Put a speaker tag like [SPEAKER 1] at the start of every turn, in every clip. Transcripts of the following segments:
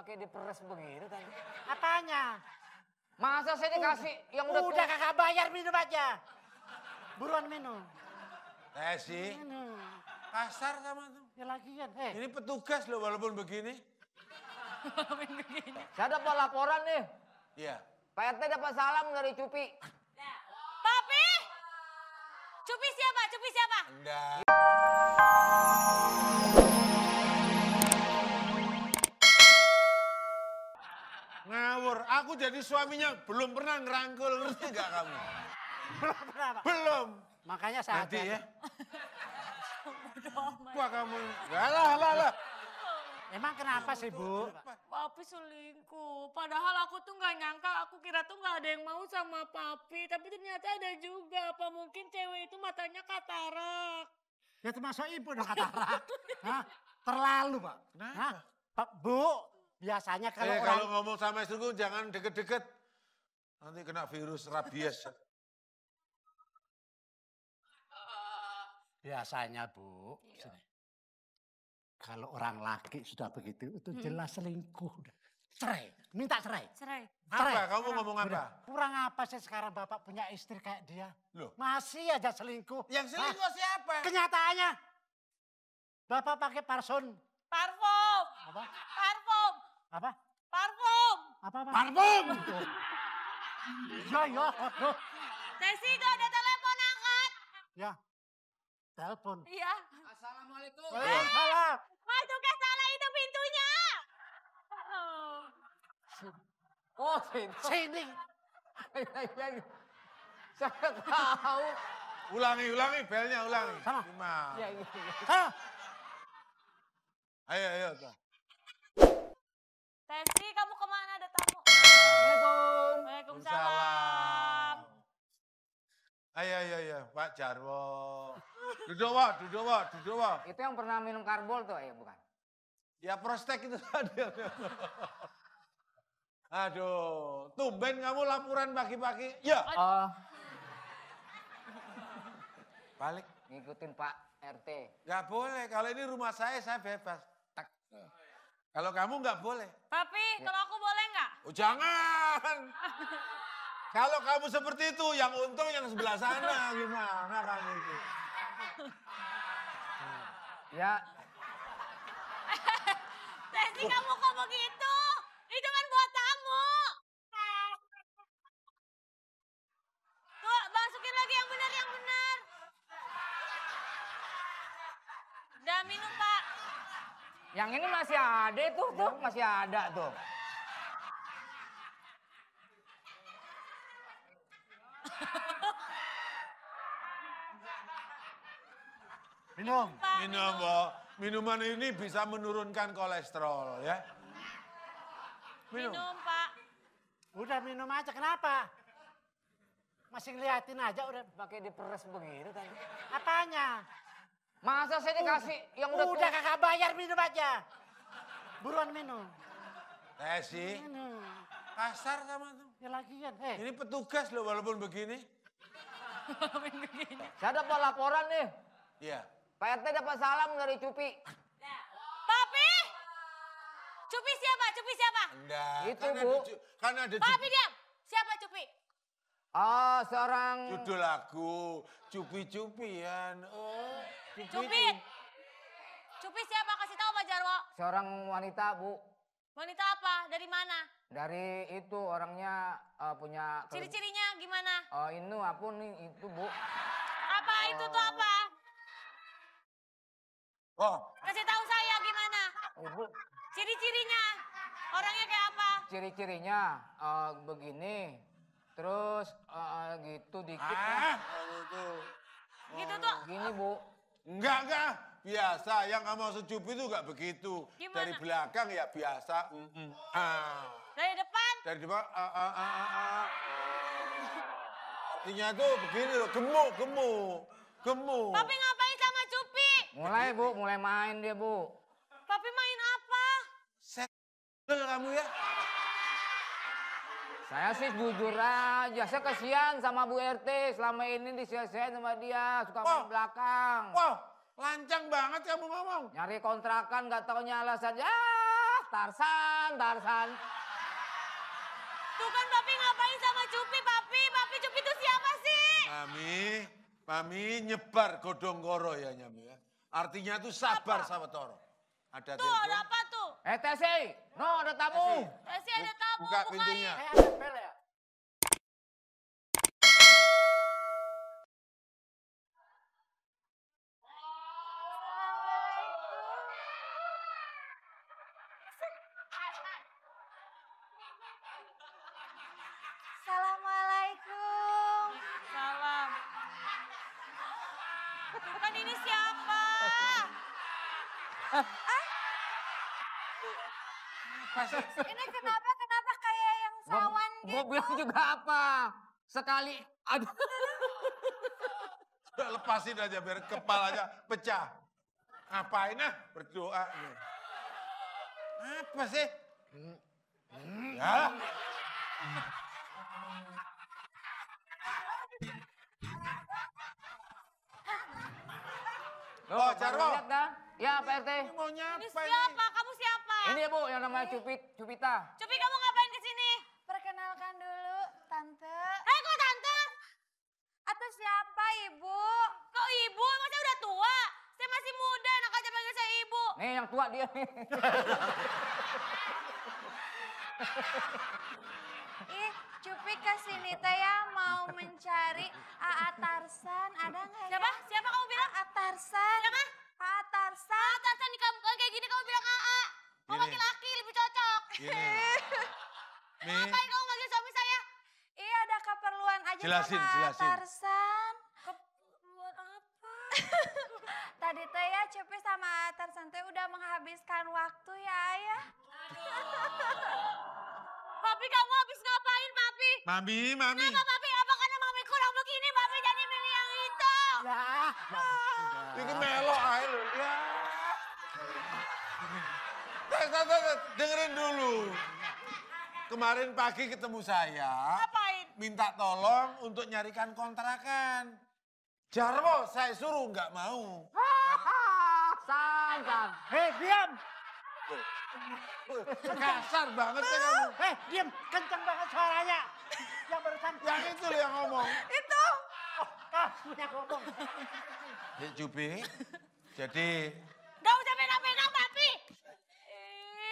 [SPEAKER 1] pakai diperes begitu tadi.
[SPEAKER 2] Apanya?
[SPEAKER 1] Masa saya dikasih yang udah
[SPEAKER 2] Udah kakak bayar, minum aja. Buruan minum.
[SPEAKER 3] Sih,
[SPEAKER 2] Minum.
[SPEAKER 3] kasar sama tuh.
[SPEAKER 2] Ya lagian,
[SPEAKER 3] Ini petugas loh walaupun begini.
[SPEAKER 1] Saya dapat laporan nih.
[SPEAKER 3] Iya.
[SPEAKER 1] Pak RT dapat salam dari Cupi.
[SPEAKER 4] Papi! Cupi siapa? Cupi siapa?
[SPEAKER 3] Enggak. Ngawur, aku jadi suaminya belum pernah ngerangkul, ngerti gak kamu?
[SPEAKER 2] Belum pernah, Pak.
[SPEAKER 3] Belum.
[SPEAKER 2] Makanya saya
[SPEAKER 3] Nanti ya.
[SPEAKER 4] Bodoh amat.
[SPEAKER 3] Wah kamu, gak lah.
[SPEAKER 2] Emang kenapa sih, Bu?
[SPEAKER 4] Papi selingkuh. Padahal aku tuh nggak nyangka, aku kira tuh nggak ada yang mau sama papi. Tapi ternyata ada juga. Apa mungkin cewek itu matanya katarak?
[SPEAKER 2] Ya termasuk ibu dong katarak. Hah? Terlalu, Pak.
[SPEAKER 3] Kenapa?
[SPEAKER 2] Hah? Pak, Bu, biasanya kalau orang...
[SPEAKER 3] Kalau ngomong sama istriku jangan deket-deket. Nanti kena virus rabies.
[SPEAKER 2] Biasanya, Bu. Sini. Kalau orang laki sudah begitu, itu jelas selingkuh. Cerai, minta cerai.
[SPEAKER 4] Cerai.
[SPEAKER 2] Cerai.
[SPEAKER 3] Apa? Kamu ngomong apa?
[SPEAKER 2] Udah. Kurang apa sih sekarang Bapak punya istri kayak dia?
[SPEAKER 3] Loh?
[SPEAKER 2] Masih aja selingkuh.
[SPEAKER 3] Yang selingkuh siapa?
[SPEAKER 2] Kenyataannya, Bapak pakai parfum.
[SPEAKER 4] Parfum.
[SPEAKER 2] Apa?
[SPEAKER 4] Parfum.
[SPEAKER 2] Apa?
[SPEAKER 4] Parfum.
[SPEAKER 2] Apa?
[SPEAKER 3] Parfum!
[SPEAKER 2] Ya.
[SPEAKER 4] Tesi itu ada telepon, angkat.
[SPEAKER 2] Ya. Telepon.
[SPEAKER 4] Iya.
[SPEAKER 1] Assalamualaikum.
[SPEAKER 2] Salah.
[SPEAKER 4] Masuk ke salah itu pintunya.
[SPEAKER 1] Oh, sini.
[SPEAKER 2] Sini.
[SPEAKER 1] Saya tahu.
[SPEAKER 3] Ulangi, belnya ulangi.
[SPEAKER 2] Sama.
[SPEAKER 3] Lima.
[SPEAKER 1] Ya, iya.
[SPEAKER 2] Hah?
[SPEAKER 3] Ayo.
[SPEAKER 4] Tesi, kamu kemana? Ada tamu.
[SPEAKER 1] Assalamualaikum.
[SPEAKER 4] Waalaikumsalam.
[SPEAKER 3] Ayo, Pak Jarwo. Duduk, Wak.
[SPEAKER 1] Itu yang pernah minum karbol tuh, ya bukan?
[SPEAKER 3] Ya prostek itu tadi. Aduh, tumben kamu laporan pagi-pagi. Ya. Balik.
[SPEAKER 1] Ngikutin Pak RT.
[SPEAKER 3] Gak boleh, kalau ini rumah saya bebas. Tak. Kalau kamu nggak boleh.
[SPEAKER 4] Papi, kalau aku boleh nggak?
[SPEAKER 3] Oh, jangan. Kalau kamu seperti itu, yang untung yang sebelah sana gimana kamu itu?
[SPEAKER 1] Ya,
[SPEAKER 4] Tesi, kamu kok begitu? Itu kan buat tamu. Tuh, masukin lagi yang benar. Udah minum, Pak.
[SPEAKER 1] yang ini masih ada tuh, masih ada tuh.
[SPEAKER 2] Minum.
[SPEAKER 4] Pak,
[SPEAKER 3] Minum, Bo. Minuman ini bisa menurunkan kolesterol ya.
[SPEAKER 4] Minum, Pak.
[SPEAKER 2] Udah minum aja, kenapa? Masih ngeliatin aja udah.
[SPEAKER 1] Pakai diperes begitu tadi.
[SPEAKER 2] Apanya?
[SPEAKER 1] Masa saya dikasih yang udah
[SPEAKER 2] kakak bayar, minum aja. Buruan minum.
[SPEAKER 3] Sih,
[SPEAKER 2] Minum.
[SPEAKER 3] kasar sama tuh.
[SPEAKER 2] Ya lagian,
[SPEAKER 3] Ini petugas loh walaupun begini.
[SPEAKER 1] Saya dapat laporan nih.
[SPEAKER 3] Iya.
[SPEAKER 1] Pak RT dapat salam dari Cupi.
[SPEAKER 4] Papi! Cupi siapa?
[SPEAKER 3] Enggak.
[SPEAKER 1] Itu,
[SPEAKER 3] kan
[SPEAKER 1] Bu.
[SPEAKER 3] Kan ada
[SPEAKER 4] Papi, diam. Siapa Cupi?
[SPEAKER 1] Oh, seorang...
[SPEAKER 3] judul lagu Cupi-cupian. Oh,
[SPEAKER 4] Cupi. Cupi siapa? Kasih tahu Pak Jarwo.
[SPEAKER 1] Seorang wanita, Bu.
[SPEAKER 4] Wanita apa? Dari mana?
[SPEAKER 1] Dari itu orangnya punya...
[SPEAKER 4] Ciri-cirinya gimana?
[SPEAKER 1] Ini apa nih, itu, Bu.
[SPEAKER 4] Apa itu tuh apa?
[SPEAKER 3] Oh,
[SPEAKER 4] Kasih tahu saya gimana?
[SPEAKER 1] Ibu,
[SPEAKER 4] Ciri-cirinya. Orangnya kayak apa?
[SPEAKER 1] ciri-cirinya begini. Terus gitu dikit lah.
[SPEAKER 3] gitu.
[SPEAKER 4] Gitu tuh.
[SPEAKER 1] Gini, Bu.
[SPEAKER 3] Enggak. Biasa, yang kamu maksud Cupi itu enggak begitu.
[SPEAKER 4] Gimana?
[SPEAKER 3] Dari belakang ya biasa.
[SPEAKER 4] Dari depan.
[SPEAKER 3] Dari depan, artinya tuh begini loh, gemuk.
[SPEAKER 4] Papi ngapain sama Cupi?
[SPEAKER 1] Mulai, Bu. Mulai main dia, Bu.
[SPEAKER 4] Papi main apa?
[SPEAKER 3] Betul kamu ya?
[SPEAKER 1] Saya sih jujur aja. Saya kasihan sama Bu RT. Selama ini disia-siain sama dia. Suka main belakang.
[SPEAKER 3] Wow, lancang banget kamu ngomong.
[SPEAKER 1] Nyari kontrakan, gak taunya alasan. Ya, Tarsan, Tarsan.
[SPEAKER 4] Tuh kan Papi ngapain sama Cupi, Papi? Papi Cupi itu siapa sih?
[SPEAKER 3] Mami nyebar godong goro ya Nyami ya. Artinya tuh sabar sama Toro. Ada
[SPEAKER 4] Tuh ada apa tuh?
[SPEAKER 1] Tesi, no ada tamu.
[SPEAKER 4] Tesi ada tamu,
[SPEAKER 3] Buka
[SPEAKER 4] bukain.
[SPEAKER 3] pintunya.
[SPEAKER 2] Ada bel ya?
[SPEAKER 5] Assalamualaikum.
[SPEAKER 4] Salam. Kan ini siapa?
[SPEAKER 5] Ini kenapa kayak yang sawan
[SPEAKER 1] Gue
[SPEAKER 5] gitu?
[SPEAKER 1] bilang juga apa? Sekali, aduh.
[SPEAKER 3] Udah lepasin aja biar kepalanya pecah. Ngapain berdoa nih. Apa sih? Ya.
[SPEAKER 1] Loh,
[SPEAKER 3] Jarwo.
[SPEAKER 1] lihat dah. Ya, Pak RT.
[SPEAKER 3] Ini mau nyapa
[SPEAKER 4] Ini siapa? Kamu siapa?
[SPEAKER 1] Ini ya, Bu, yang namanya Cupita.
[SPEAKER 4] Cupi kamu ngapain ke sini?
[SPEAKER 5] Perkenalkan dulu, Tante.
[SPEAKER 4] Kok tante?
[SPEAKER 5] Atau siapa, Ibu?
[SPEAKER 4] Kok ibu? Masa udah tua? Saya masih muda, enak aja panggil saya ibu.
[SPEAKER 1] Nih yang tua dia nih.
[SPEAKER 5] Ih, Cupi kesini teh ya mau mencari Aa Tarsan. Ada nggak ya?
[SPEAKER 4] Siapa? Siapa kamu bilang?
[SPEAKER 5] Aa Tarsan.
[SPEAKER 4] Siapa?
[SPEAKER 5] Aa Tarsan.
[SPEAKER 4] Tarsan di kamu kayak gini kamu bilang AA. Mau
[SPEAKER 3] Gini.
[SPEAKER 4] laki-laki lebih cocok.
[SPEAKER 3] Gini. Nih,
[SPEAKER 4] Ngapain kamu manggil suami saya?
[SPEAKER 5] Iya, ada keperluan aja
[SPEAKER 3] Jelasin,
[SPEAKER 5] sama Aa
[SPEAKER 3] jelasin.
[SPEAKER 5] Tarsan.
[SPEAKER 4] Buat apa?
[SPEAKER 5] Tadi teh ya Cupi sama Aa Tarsan teh udah menghabiskan waktu ya, Ayah.
[SPEAKER 4] Papi kamu habis ngapain, Papi?
[SPEAKER 3] Mami.
[SPEAKER 4] Kenapa, Papi? Apa karena Mami kurang begini, Papi jadi milih yang itu?
[SPEAKER 2] Ya,
[SPEAKER 3] Ini melo aja lu. Ya. Dengerin dulu. Kemarin pagi ketemu saya.
[SPEAKER 4] Ngapain?
[SPEAKER 3] Minta tolong untuk nyarikan kontrakan. Jarwo saya suruh nggak mau.
[SPEAKER 1] Santan.
[SPEAKER 2] hei diam.
[SPEAKER 3] Kasar banget ya kamu.
[SPEAKER 2] Hei diam, kenceng banget suaranya. Yang barusan.
[SPEAKER 3] Yang itu loh yang ngomong.
[SPEAKER 5] Itu.
[SPEAKER 2] Oh, kamu yang ngomong.
[SPEAKER 3] Ya Jubi, jadi
[SPEAKER 4] Gak usah pegang-pegang, Papi.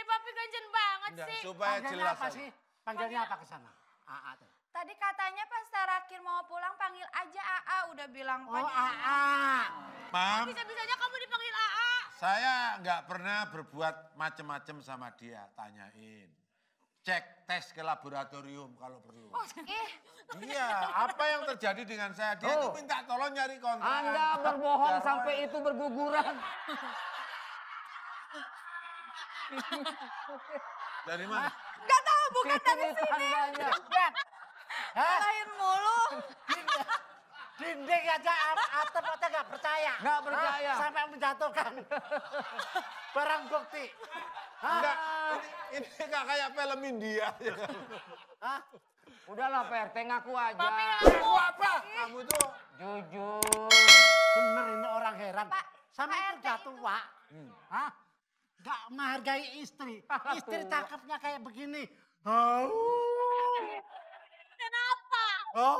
[SPEAKER 4] Papi ganjen banget
[SPEAKER 3] enggak,
[SPEAKER 4] sih.
[SPEAKER 3] supaya
[SPEAKER 2] Panggilnya
[SPEAKER 3] jelas
[SPEAKER 2] apa
[SPEAKER 3] aja.
[SPEAKER 2] sih? Panggilnya apa ke sana? AA tuh.
[SPEAKER 5] Tadi katanya pas Tarakin mau pulang panggil aja Aa. Udah bilang
[SPEAKER 2] Oh,
[SPEAKER 5] panggil.
[SPEAKER 2] AA.
[SPEAKER 3] Mam,
[SPEAKER 4] Bisa-bisanya kamu dipanggil AA.
[SPEAKER 3] saya nggak pernah berbuat macem-macem sama dia. Tanyain. Cek tes ke laboratorium kalau perlu.
[SPEAKER 5] Ih,
[SPEAKER 3] Iya, apa yang terjadi dengan saya? Dia tuh minta tolong nyari kontrakan.
[SPEAKER 1] Anda berbohong
[SPEAKER 3] Jarwo.
[SPEAKER 1] sampai itu berguguran.
[SPEAKER 3] Dari mana?
[SPEAKER 5] nggak tahu bukan dari
[SPEAKER 1] Ini tangganya.
[SPEAKER 5] lain mulu.
[SPEAKER 2] Dinding aja atap aja nggak percaya.
[SPEAKER 1] Nggak percaya.
[SPEAKER 2] Hah? Sampai menjatuhkan barang bukti. Hah?
[SPEAKER 3] Enggak, ini nggak kayak film India.
[SPEAKER 2] Hah?
[SPEAKER 1] Udahlah Pak RT, ngaku aja.
[SPEAKER 4] Papi
[SPEAKER 3] Aku apa? Kamu tuh
[SPEAKER 1] Jujur.
[SPEAKER 2] Bener ini orang heran.
[SPEAKER 5] Pak,
[SPEAKER 2] Sama
[SPEAKER 5] Pak
[SPEAKER 2] itu
[SPEAKER 5] RT
[SPEAKER 2] udah
[SPEAKER 5] itu.
[SPEAKER 2] tua. Hah? Gak menghargai istri. Istri
[SPEAKER 1] Tua.
[SPEAKER 2] cakepnya kayak begini. Oh.
[SPEAKER 4] Kenapa?
[SPEAKER 2] Oh.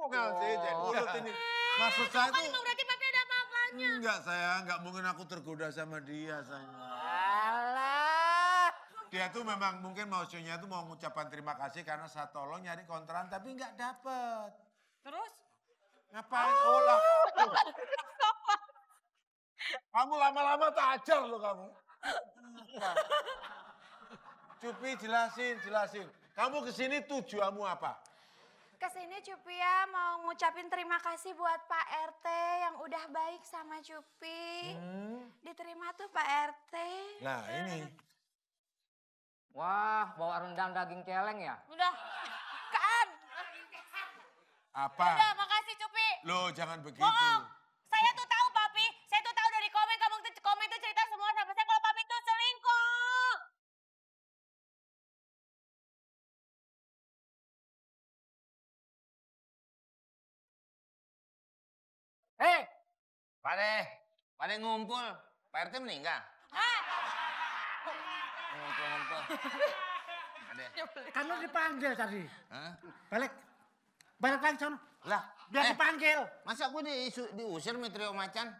[SPEAKER 3] nggak sih, jadi urut ini. Maksud saya
[SPEAKER 4] Kan
[SPEAKER 3] tuh,
[SPEAKER 4] emang berarti Papi ada apa-apanya.
[SPEAKER 3] enggak saya, enggak mungkin aku tergoda sama dia saya.
[SPEAKER 2] Alah.
[SPEAKER 3] Dia tuh memang mungkin maksudnya tuh mau mengucapkan terima kasih karena saya tolong nyari kontrakan tapi nggak dapet.
[SPEAKER 4] Terus?
[SPEAKER 3] Ngapain? Oh lah. Kamu lama-lama tak ajar loh kamu. Cupi jelasin. Kamu kesini tujuanmu apa?
[SPEAKER 5] Kesini Cupi ya mau ngucapin terima kasih buat Pak RT yang udah baik sama Cupi. Diterima tuh Pak RT.
[SPEAKER 3] Nah ini.
[SPEAKER 1] Wah, bawa rendang daging celeng ya?
[SPEAKER 4] Udah.
[SPEAKER 5] Kan?
[SPEAKER 3] Apa?
[SPEAKER 4] Udah, makasih Cupi.
[SPEAKER 3] Loh jangan begitu.
[SPEAKER 4] Bohong. Saya tuh tahu, Papi. Saya tuh tahu dari komen. Kamu tuh komen tuh cerita semua sama saya kalau Papi tuh selingkuh.
[SPEAKER 1] Pade ngumpul. Pak RT meninggal.
[SPEAKER 4] Hah?
[SPEAKER 6] mentok. Ada.
[SPEAKER 2] Kan lu dipanggil tadi.
[SPEAKER 6] Hah?
[SPEAKER 2] Balik lagi sono.
[SPEAKER 6] Lah,
[SPEAKER 2] Dia dipanggil.
[SPEAKER 6] masa gue diusir sama trio macan?